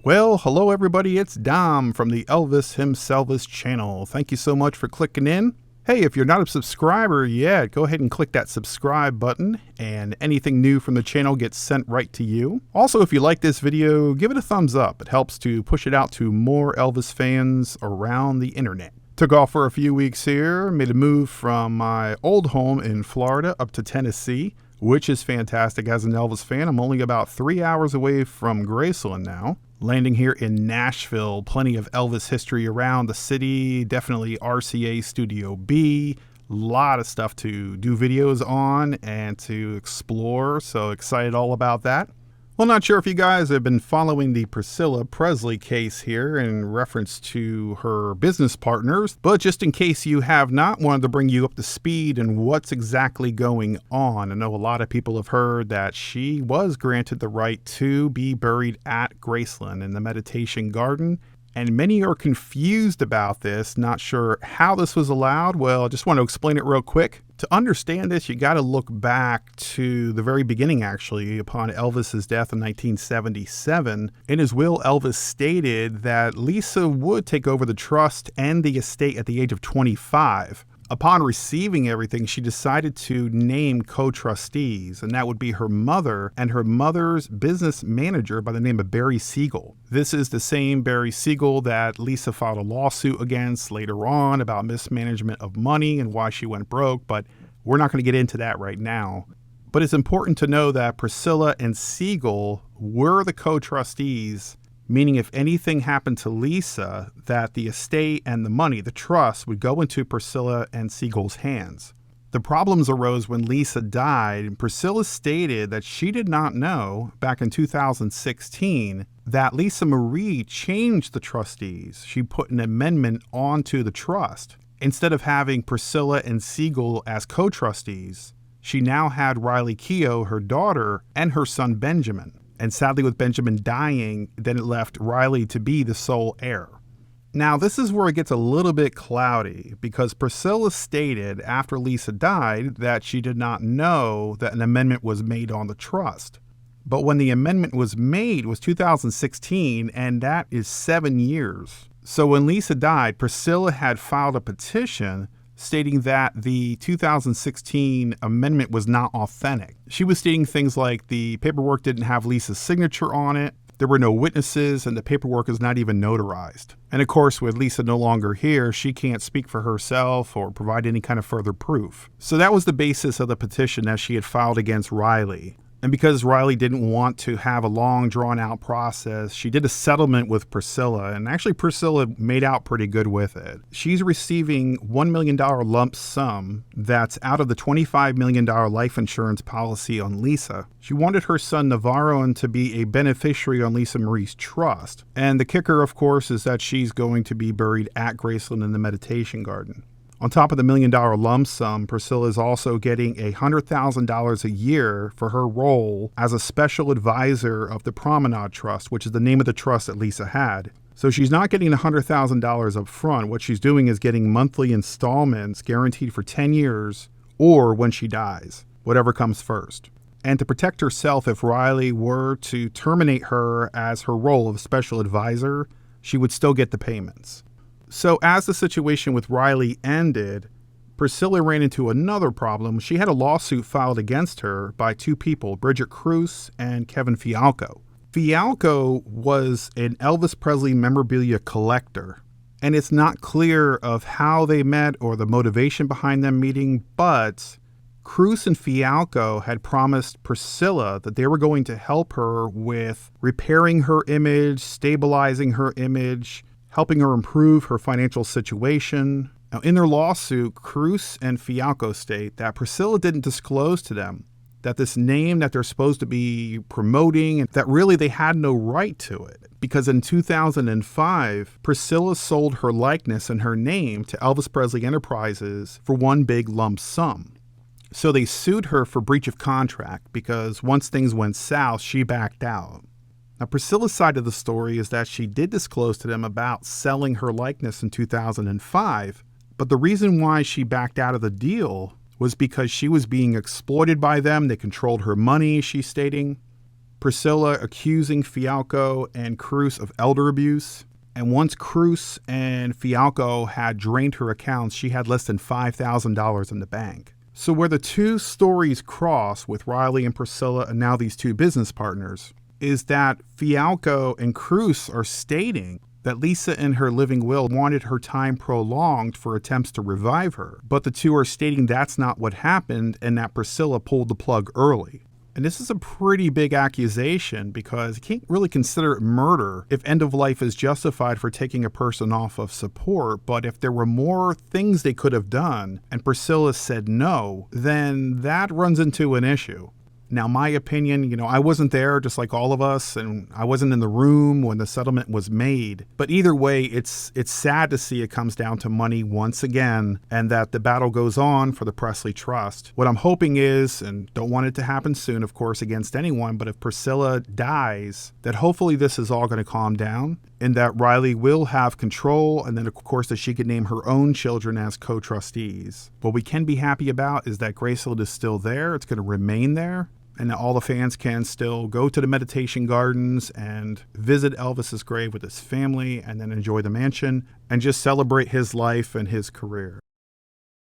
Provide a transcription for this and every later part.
Well, hello everybody, it's Dom from the ElvisHimselvis Channel. Thank you so much for clicking in. Hey, if you're not a subscriber yet, go ahead and click that subscribe button and anything new from the channel gets sent right to you. Also, if you like this video, give it a thumbs up. It helps to push it out to more Elvis fans around the internet. Took off for a few weeks here, made a move from my old home in Florida up to Tennessee, which is fantastic as an Elvis fan. I'm only about 3 hours away from Graceland now. Landing here in Nashville, plenty of Elvis history around the city, definitely RCA Studio B, a lot of stuff to do videos on and to explore, so excited all about that. Well, not sure if you guys have been following the Priscilla Presley case here in reference to her business partners, but just in case you have not, wanted to bring you up to speed and what's exactly going on. I know a lot of people have heard that she was granted the right to be buried at Graceland in the Meditation Garden, and many are confused about this, not sure how this was allowed. Well, I just want to explain it real quick. To understand this, you got to look back to the very beginning, actually, upon Elvis's death in 1977. In his will, Elvis stated that Lisa would take over the trust and the estate at the age of 25. Upon receiving everything, she decided to name co-trustees, and that would be her mother and her mother's business manager by the name of Barry Siegel. This is the same Barry Siegel that Lisa filed a lawsuit against later on about mismanagement of money and why she went broke, but we're not going to get into that right now. But it's important to know that Priscilla and Siegel were the co-trustees, meaning if anything happened to Lisa, that the estate and the money, the trust, would go into Priscilla and Siegel's hands. The problems arose when Lisa died, and Priscilla stated that she did not know, back in 2016, that Lisa Marie changed the trustees. She put an amendment onto the trust. Instead of having Priscilla and Siegel as co-trustees, she now had Riley Keough, her daughter, and her son Benjamin. And sadly, with Benjamin dying, then it left Riley to be the sole heir. Now, this is where it gets a little bit cloudy, because Priscilla stated after Lisa died that she did not know that an amendment was made on the trust. But when the amendment was made was 2016, and that is 7 years. So when Lisa died, Priscilla had filed a petition stating that the 2016 amendment was not authentic. She was stating things like the paperwork didn't have Lisa's signature on it, there were no witnesses, and the paperwork is not even notarized. And of course, with Lisa no longer here, she can't speak for herself or provide any kind of further proof. So that was the basis of the petition that she had filed against Riley. And because Riley didn't want to have a long, drawn-out process, she did a settlement with Priscilla, and actually Priscilla made out pretty good with it. She's receiving $1 million lump sum that's out of the $25 million life insurance policy on Lisa. She wanted her son Navarro to be a beneficiary on Lisa Marie's trust. And the kicker, of course, is that she's going to be buried at Graceland in the Meditation Garden. On top of the $1 million lump sum, Priscilla is also getting $100,000 a year for her role as a special advisor of the Promenade Trust, which is the name of the trust that Lisa had. So she's not getting $100,000 up front. What she's doing is getting monthly installments guaranteed for 10 years or when she dies, whatever comes first. And to protect herself, if Riley were to terminate her as her role of special advisor, she would still get the payments. So as the situation with Riley ended, Priscilla ran into another problem. She had a lawsuit filed against her by two people, Bridget Cruz and Kevin Fialco. Fialco was an Elvis Presley memorabilia collector, and it's not clear of how they met or the motivation behind them meeting, but Cruz and Fialco had promised Priscilla that they were going to help her with repairing her image, stabilizing her image, helping her improve her financial situation. Now, in their lawsuit, Cruz and Fialco state that Priscilla didn't disclose to them that this name that they're supposed to be promoting, and that really they had no right to it. Because in 2005, Priscilla sold her likeness and her name to Elvis Presley Enterprises for one big lump sum. So they sued her for breach of contract because once things went south, she backed out. Now, Priscilla's side of the story is that she did disclose to them about selling her likeness in 2005, but the reason why she backed out of the deal was because she was being exploited by them. They controlled her money, she's stating. Priscilla accusing Fialco and Cruz of elder abuse. And once Cruz and Fialco had drained her accounts, she had less than $5,000 in the bank. So where the two stories cross with Riley and Priscilla and now these two business partners is that Fialco and Cruz are stating that Lisa in her living will wanted her time prolonged for attempts to revive her. But the two are stating that's not what happened and that Priscilla pulled the plug early. And this is a pretty big accusation because you can't really consider it murder if end of life is justified for taking a person off of support. But if there were more things they could have done and Priscilla said no, then that runs into an issue. Now, my opinion, I wasn't there just like all of us, and I wasn't in the room when the settlement was made. But either way, it's sad to see it comes down to money once again, and that the battle goes on for the Presley Trust. What I'm hoping is, and don't want it to happen soon, of course, against anyone, but if Priscilla dies, that hopefully this is all going to calm down, and that Riley will have control, and then of course that she could name her own children as co-trustees. What we can be happy about is that Graceland is still there. It's going to remain there. And all the fans can still go to the meditation gardens and visit Elvis's grave with his family and then enjoy the mansion and just celebrate his life and his career.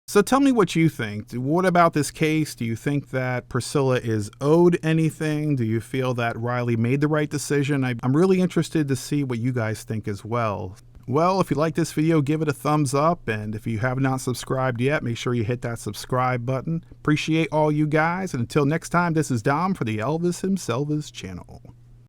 So tell me what you think. What about this case? Do you think that Priscilla is owed anything? Do you feel that Riley made the right decision? I'm really interested to see what you guys think as well. Well, if you like this video, give it a thumbs up. And if you have not subscribed yet, make sure you hit that subscribe button. Appreciate all you guys. And until next time, this is Dom for the Elvis Himselvis Channel.